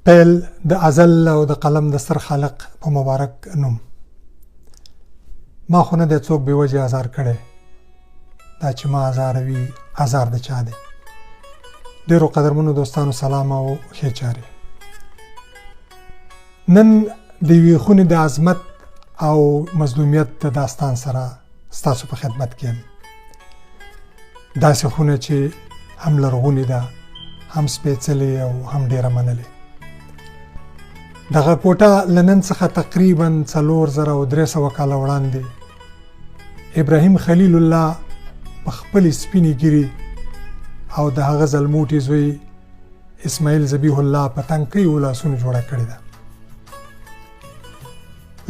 پیل د ازل او د قلم د ستر خالق په مبارک نوم. ما خو نه دی څوک بې وجې ازار کړی، دا چې ما ازاروي ازار د چا دی. ډېرو قدرمنو دوستانو سلام او ښې چارې. نن د یوې خونې د عظمت او مظلومیت د داستان سره ستاسو په خدمت کې یم. داسې خونه چې هم لرغونې ده، هم سپېڅلې او هم ډېره منلې. دغه کوټه له نن څخه تقریباً 4300 کاله وړاندې ابراهیم خلیل الله په خپلې سپینې ږیرې او د هغه زلموټي زوی اسماعیل ذبیح الله په تنکیو لاسونو جوړه کړې ده.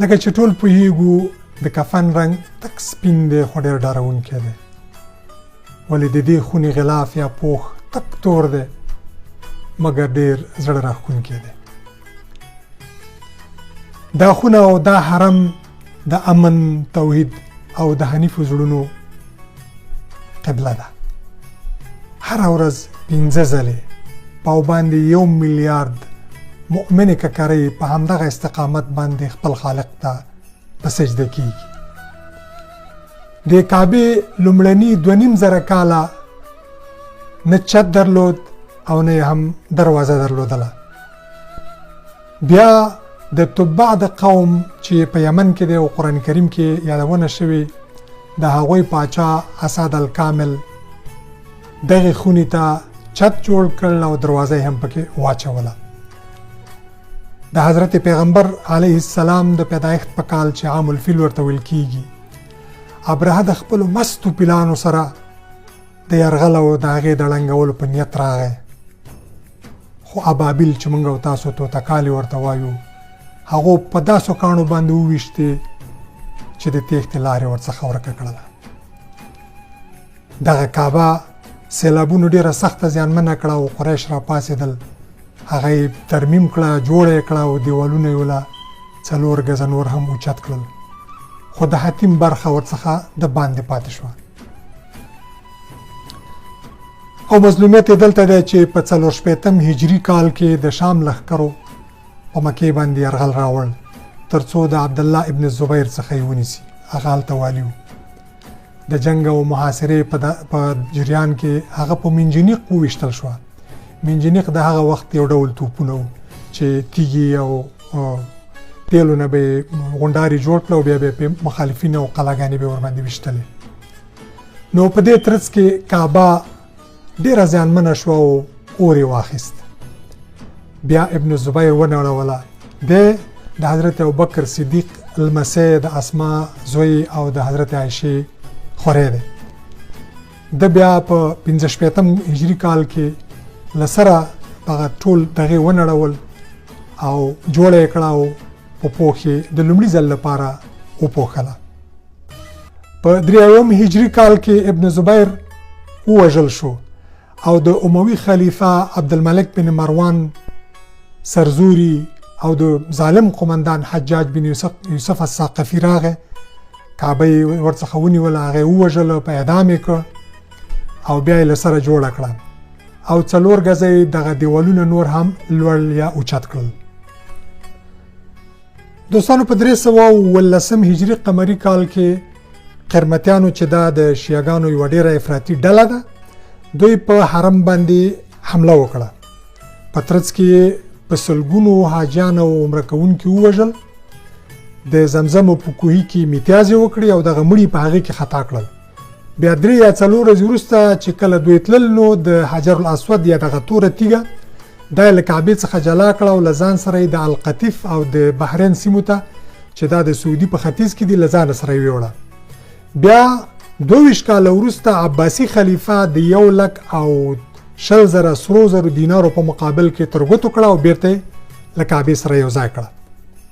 لکه چې ټول پوهیږو د کفن رنګ تک سپین دی خو ډېر ډارونکی دی، ولې د دې خونې غلاف یا پوښ تک تور دی مګر ډېر زړه راښکونکی دی. دا خونه او دا حرم د امن، توحید او د حنیفو زړونو قبله ده. هره ورځ 15 ځلې په باندې 1 میلیارد مؤمنې ککرۍ په همدغه استقامت باندې خپل خالق ته په سجده کیږي. د کعبې لومړني 2.5 کاله نه چت درلود او نه هم دروازه درلودله. بیا د تبع د قوم چې په یمن کې دی او قرآن کریم کې یادونه شوې، د هغوی پاچا اسد الکامل دغه خونې ته چت جوړ کړل او دروازه هم پکې واچوله. د حضرت پیغمبر علیه السلام د پیدایښت په کال چې عام الفیل ورته ویل کیږي، ابرهه د خپلو مستو پلانو سره د یرغل او د هغې د ړنګولو په نیت راغی، خو ابابیل چې موږ او تاسو توتکالې ورته وایو هغو په داسو کاڼو باندې وویشتې چې د تېښتې لارې ورڅخه ورکه کړله. دغه کعبه سیلابونو ډېره سخته زیانمنه کړه او قریش را پاڅېدل، هغه یې ترمیم کړه، جوړه یې کړه او دیوالونه یې وله 4 ګزه نور هم اوچت کړل، خو د حتیم برخه ورڅخه د باندې پاتې شوه. او مظلومیت یې دلته دی چې په 480 هجري کال کې د شام لښکرو په مکې باندې یرغل راوړ تر څو د عبدالله ابن الزبیر څخه یې ونیسي. هغه هلته والي و. د جنګ او محاصرې په جریان کې هغه په منجنیق وویشتل شوه. منجنیق د هغه وخت یو ډول توپونه و چې تیږې او تیلو نه به یې غونډارې جوړ کړه او بیا به یې مخالفین او قلاګانې به ورباندې ویشتلې. نو په دې ترڅ کې کعبه ډېره زیانمنه شوه او اور یې واخیست. بیا ابن الزبیر ونړوله. دی د حضرت ابوبکر صدیق لمسی، د اسما زوی او د حضرت عایشې خوری دی. د بیا په 15 هجري کال کې له سره هغه ټول دغې ونړول او جوړه یې کړه او په پوښ یې د لومړي ځل لپاره وپوښله. په 3 هجري کال کې ابن زبیر ووژل شو او د اموي خلیفه عبدالملک بن مروان سرزوري او د ظالم قمندان حجاج بن یوسف الثقفي راغی، کعبه یې ورڅخه ونیوله، هغه یې ووژله، په اعدام یې کړ او بیا یې له سره جوړه کړه او 4 ګزه یې دغه دیوالونه نور هم لوړ یا اوچت کړل. دوستانو په 319 هجري قمري کال کې قرمتیانو چې دا د شیعګانو یوه ډېره افراطي ډله ده، دوی په حرم باندې حمله وکړه. په ترڅ کې په سلګونو حاجیان او عمره کوونکي ووژل، د زمزم په کوهي کې میتیازې وکړې او دغه مړي په هغې کې خطا کړل. بیا 3 یا 4 ورځې وروسته چې کله دوی تلل نو د حجر الاسود یا دغه توره تیږه دا یې له کعبې څخه جلا کړه او له ځان سره یې د القطیف او د بحرین سیمو ته چې دا د سعودي په ختیځ کې دي له ځانه سره یې ویوړه. بیا 22 کاله وروسته عباسي خلیفه د 120,000 سرو زرو دینارو په مقابل کې تر ګوتو کړه او بیرته له کعبې سره یو ځای کړه.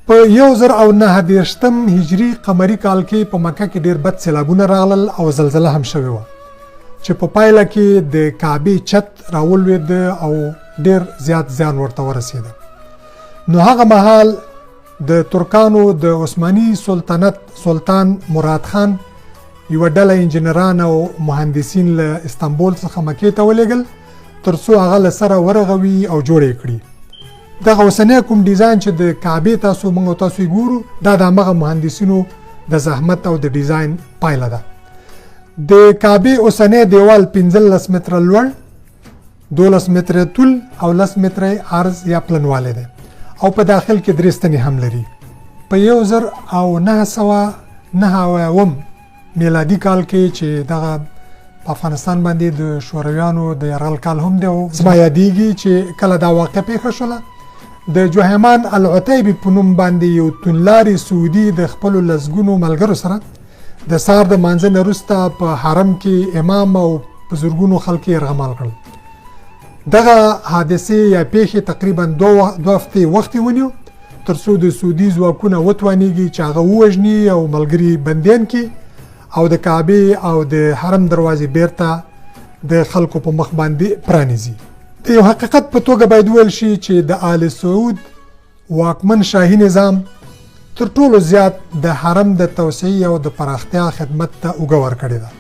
په 1029 هجري قمري کال کې په مکه کې ډېر بد سیلابونه راغلل او زلزله هم شوې وه چې په پایله کې د کعبې چت راولوېده او ډېر زیات زیان ورته ورسېده. نو هغه مهال د ترکانو د عثماني سلطنت سلطان مراد خان یوه ډله انجینران او مهندسین له استانبول څخه مکې ته ولېږل تر څو هغه له سره ورغوي او جوړ یې کړي. دغه اوسنی کوم ډیزاین چې د کعبې تاسو موږ تاسو ګورو دا د هغه مهندسینو د زحمت او د ډیزاین پایله ده. د کعبې اوسنی دیوال 15 متره لوړ، 12 متره طول او 10 متره عرض یا پلنوالی دی او په داخل کې 3 ستنې هم لري. په 1909 میلادي کال کې چې دغه په افغانستان باندې د شورویانو د یرغل کال هم دی او زما یادېږي چې کله دا واقع پیښه شوله د جوهیمان العتیبي په نوم باندې یو توندلاري سعودي د خپلو لسګونو ملګرو سره د سهار د مانځه نه وروسته په حرم کې امام او په زرګونو خلک یې یرغمال کړل. دغه حادثې یا پیښې تقریبا 2 هفتې وخت ونیو تر څو د سعودي ځواکونه وتوانېږي چې هغه ووژني او ملګري بندیان کړي او د کعبې او د حرم دروازې بیرته د خلکو په مخ باندې پرانیزي. د یو حقیقت په توګه باید وویل شي چې د آل سعود واکمن شاهي نظام تر ټولو زیات د حرم د توسعې او د پراختیا خدمت ته اوږه ورکړې ده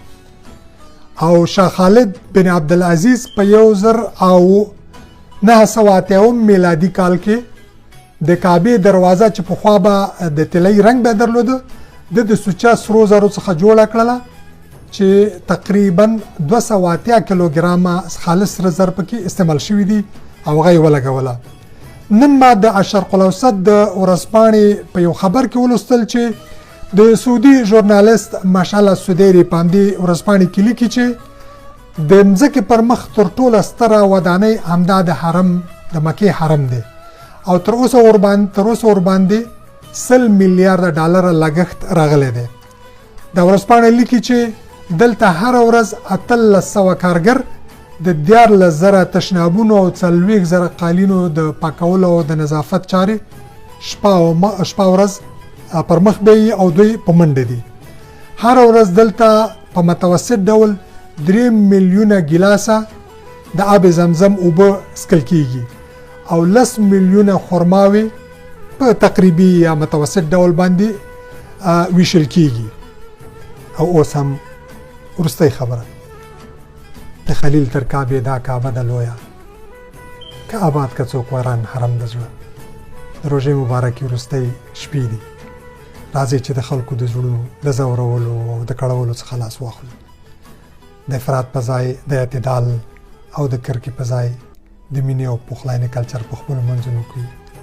او شاه خالد بن عبدالعزیز په 1908 میلادي کال کې د کعبې دروازه چې پخوا به د طلایي رنګ به درلوده د سوچا سرو زرو څخه جوړه کړله چې تقریبا 280 کیلوګرامه خالص سره زر پکې استعمال شوي دي او هغه یې ولګوله. نن ما د الشرق الاوسط د ورځپاڼې په یو خبر کې ولوستل چې د سعودي ژورنالیست مشعل السدیري په همدې ورځپاڼې کې لیکي چې د مځکې پر مخ تر ټوله ستره ودانۍ همدا د حرم د مکې حرم دی او تر اوسه ورباندې 100 میلیارډ ډالر لګښت راغلی دی. دا ورځپاڼه لیکي چې دلته هر ورځ 1800 کارګر د 14,000 تشنابونو او 40,000 قالینو د پاکولو او د نظافت چارې شپه ورځ پر مخ به او دوی په منډه دي. هر ورځ دلته په متوسط ډول 3 میلیونه ګیلاسه د آب زمزم اوبه څښل کیږي او 10 میلیونه خرماوي په تقریبي یا متوسط ډول باندې ویشل کیږي. او اوس هم وروستۍ خبره د خلیل تر کعبې دا کعبه د لویه که آباد که څوک وران حرم د زړه د روژې مبارکې وروستۍ شپې دي. راځئ چې د خلکو د زړونو د ځورولو او د کړولو څخه لاس واخلو. د افراط په ځای د اعتدال او د کرکې په ځای د مینې او پخلاینې کلچر په خپلو منځونو کې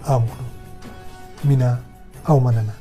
عام کړو. مینه او مننه.